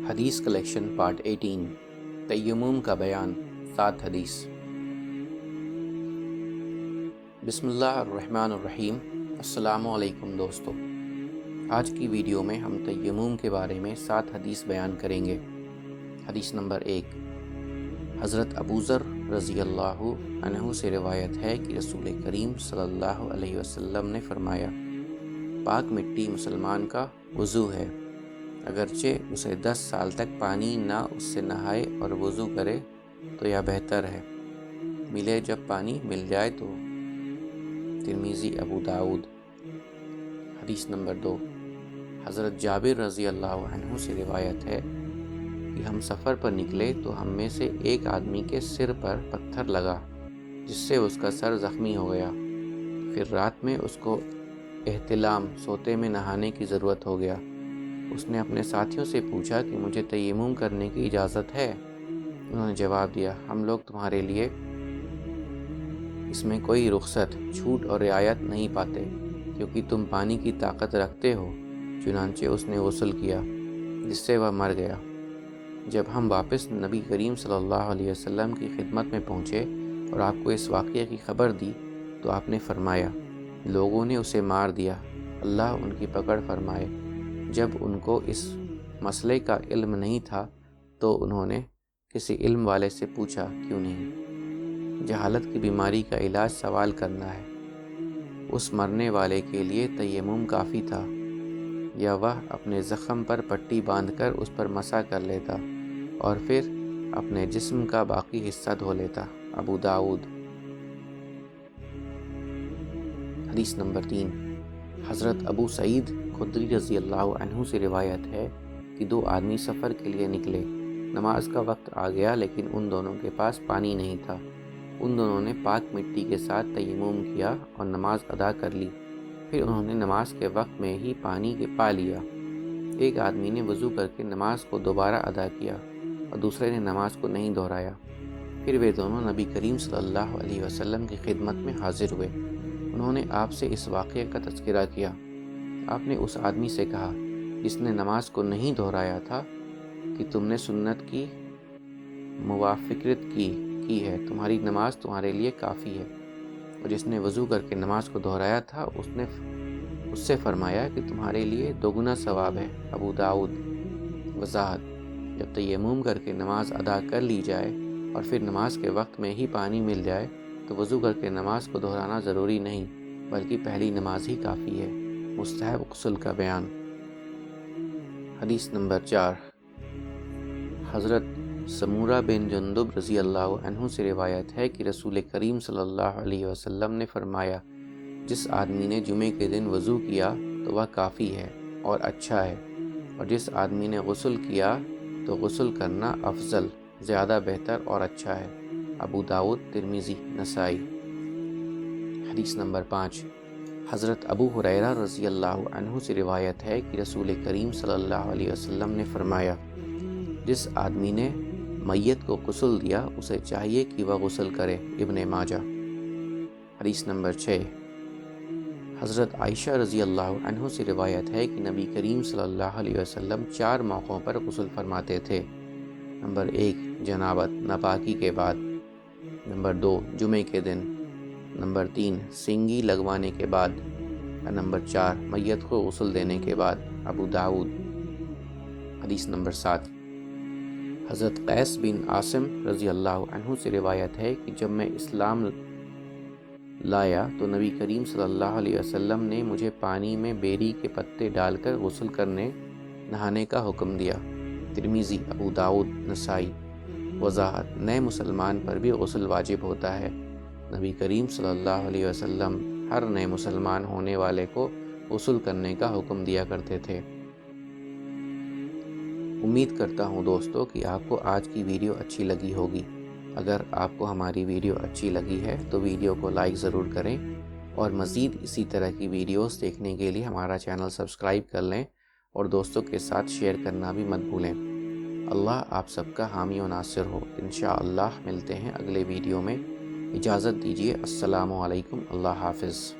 حدیث collection part 18 تیمم کا بیان 7 حدیث۔ بسم اللہ الرحمن الرحیم۔ السلام علیکم دوستو، آج کی ویڈیو میں ہم تیمم کے بارے میں 7 حدیث بیان کریں گے۔ حدیث نمبر 1، حضرت ابو ذر رضی اللہ عنہ سے روایت ہے کہ رسول کریم صلی اللہ علیہ وسلم نے فرمایا، پاک مٹی مسلمان کا وضو ہے، اگرچہ اسے 10 سال تک پانی نہ اس سے نہائے اور وضو کرے تو یہ بہتر ہے، ملے جب پانی مل جائے تو۔ ترمذی، ابو داؤد۔ حدیث نمبر 2، حضرت جابر رضی اللہ عنہ سے روایت ہے کہ ہم سفر پر نکلے تو ہم میں سے ایک آدمی کے سر پر پتھر لگا جس سے اس کا سر زخمی ہو گیا، پھر رات میں اس کو احتلام سوتے میں نہانے کی ضرورت ہو گیا۔ اس نے اپنے ساتھیوں سے پوچھا کہ مجھے تیمم کرنے کی اجازت ہے؟ انہوں نے جواب دیا، ہم لوگ تمہارے لیے اس میں کوئی رخصت، چھوٹ اور رعایت نہیں پاتے، کیونکہ تم پانی کی طاقت رکھتے ہو۔ چنانچہ اس نے غسل کیا جس سے وہ مر گیا۔ جب ہم واپس نبی کریم صلی اللہ علیہ وسلم کی خدمت میں پہنچے اور آپ کو اس واقعے کی خبر دی تو آپ نے فرمایا، لوگوں نے اسے مار دیا، اللہ ان کی پکڑ فرمائے۔ جب ان کو اس مسئلے کا علم نہیں تھا تو انہوں نے کسی علم والے سے پوچھا، کیوں نہیں؟ جہالت کی بیماری کا علاج سوال کرنا ہے۔ اس مرنے والے کے لیے تیمم کافی تھا، یا وہ اپنے زخم پر پٹی باندھ کر اس پر مسح کر لیتا اور پھر اپنے جسم کا باقی حصہ دھو لیتا۔ ابو داؤد۔ حدیث نمبر 3، حضرت ابو سعید خدری رضی اللہ عنہ سے روایت ہے کہ 2 آدمی سفر کے لیے نکلے، نماز کا وقت آ گیا لیکن ان دونوں کے پاس پانی نہیں تھا۔ ان دونوں نے پاک مٹی کے ساتھ تیمم کیا اور نماز ادا کر لی، پھر انہوں نے نماز کے وقت میں ہی پانی پا لیا۔ ایک آدمی نے وضو کر کے نماز کو دوبارہ ادا کیا اور دوسرے نے نماز کو نہیں دہرایا۔ پھر وہ دونوں نبی کریم صلی اللہ علیہ وسلم کی خدمت میں حاضر ہوئے۔ انہوں نے آپ سے اس واقعے کا تذکرہ کیا۔ آپ نے اس آدمی سے کہا جس نے نماز کو نہیں دہرایا تھا کہ تم نے سنت کی موافقت کی ہے، تمہاری نماز تمہارے لیے کافی ہے۔ اور جس نے وضو کر کے نماز کو دہرایا تھا اس سے فرمایا کہ تمہارے لیے 2 گنا ثواب ہے۔ ابو داؤد۔ وضاحت: جب تیمم کر کے نماز ادا کر لی جائے اور پھر نماز کے وقت میں ہی پانی مل جائے تو وضو کر کے نماز کو دہرانا ضروری نہیں، بلکہ پہلی نماز ہی کافی ہے۔ مستحب غسل کا بیان۔ حدیث نمبر 4، حضرت سمورہ بن جندب رضی اللہ عنہ سے روایت ہے کہ رسول کریم صلی اللہ علیہ وسلم نے فرمایا، جس آدمی نے جمعے کے دن وضو کیا تو وہ کافی ہے اور اچھا ہے، اور جس آدمی نے غسل کیا تو غسل کرنا افضل، زیادہ بہتر اور اچھا ہے۔ ابو داؤد، ترمذی، نسائی۔ حدیث نمبر 5، حضرت ابو ہریرہ رضی اللہ عنہ سے روایت ہے کہ رسول کریم صلی اللہ علیہ وسلم نے فرمایا، جس آدمی نے میت کو غسل دیا اسے چاہیے کہ وہ غسل کرے۔ ابن ماجہ۔ حدیث نمبر 6، حضرت عائشہ رضی اللہ عنہ سے روایت ہے کہ نبی کریم صلی اللہ علیہ وسلم 4 موقعوں پر غسل فرماتے تھے۔ نمبر 1، جنابت ناپاکی کے بعد۔ نمبر 2، جمعے کے دن۔ نمبر 3، سنگی لگوانے کے بعد۔ اور نمبر 4، میت کو غسل دینے کے بعد۔ ابو داؤد۔ حدیث نمبر 7، حضرت قیس بن عاصم رضی اللہ عنہ سے روایت ہے کہ جب میں اسلام لایا تو نبی کریم صلی اللہ علیہ وسلم نے مجھے پانی میں بیری کے پتے ڈال کر غسل کرنے نہانے کا حکم دیا۔ ترمذی، ابو داؤد، نسائی۔ وضاحت: نئے مسلمان پر بھی غسل واجب ہوتا ہے۔ نبی کریم صلی اللہ علیہ وسلم ہر نئے مسلمان ہونے والے کو غسل کرنے کا حکم دیا کرتے تھے۔ امید کرتا ہوں دوستو کہ آپ کو آج کی ویڈیو اچھی لگی ہوگی۔ اگر آپ کو ہماری ویڈیو اچھی لگی ہے تو ویڈیو کو لائک ضرور کریں، اور مزید اسی طرح کی ویڈیوز دیکھنے کے لیے ہمارا چینل سبسکرائب کر لیں اور دوستوں کے ساتھ شیئر کرنا بھی مت بھولیں۔ اللہ آپ سب کا حامی و ناصر ہو۔ انشاءاللہ ملتے ہیں اگلے ویڈیو میں۔ اجازت دیجیے، السلام علیکم، اللہ حافظ۔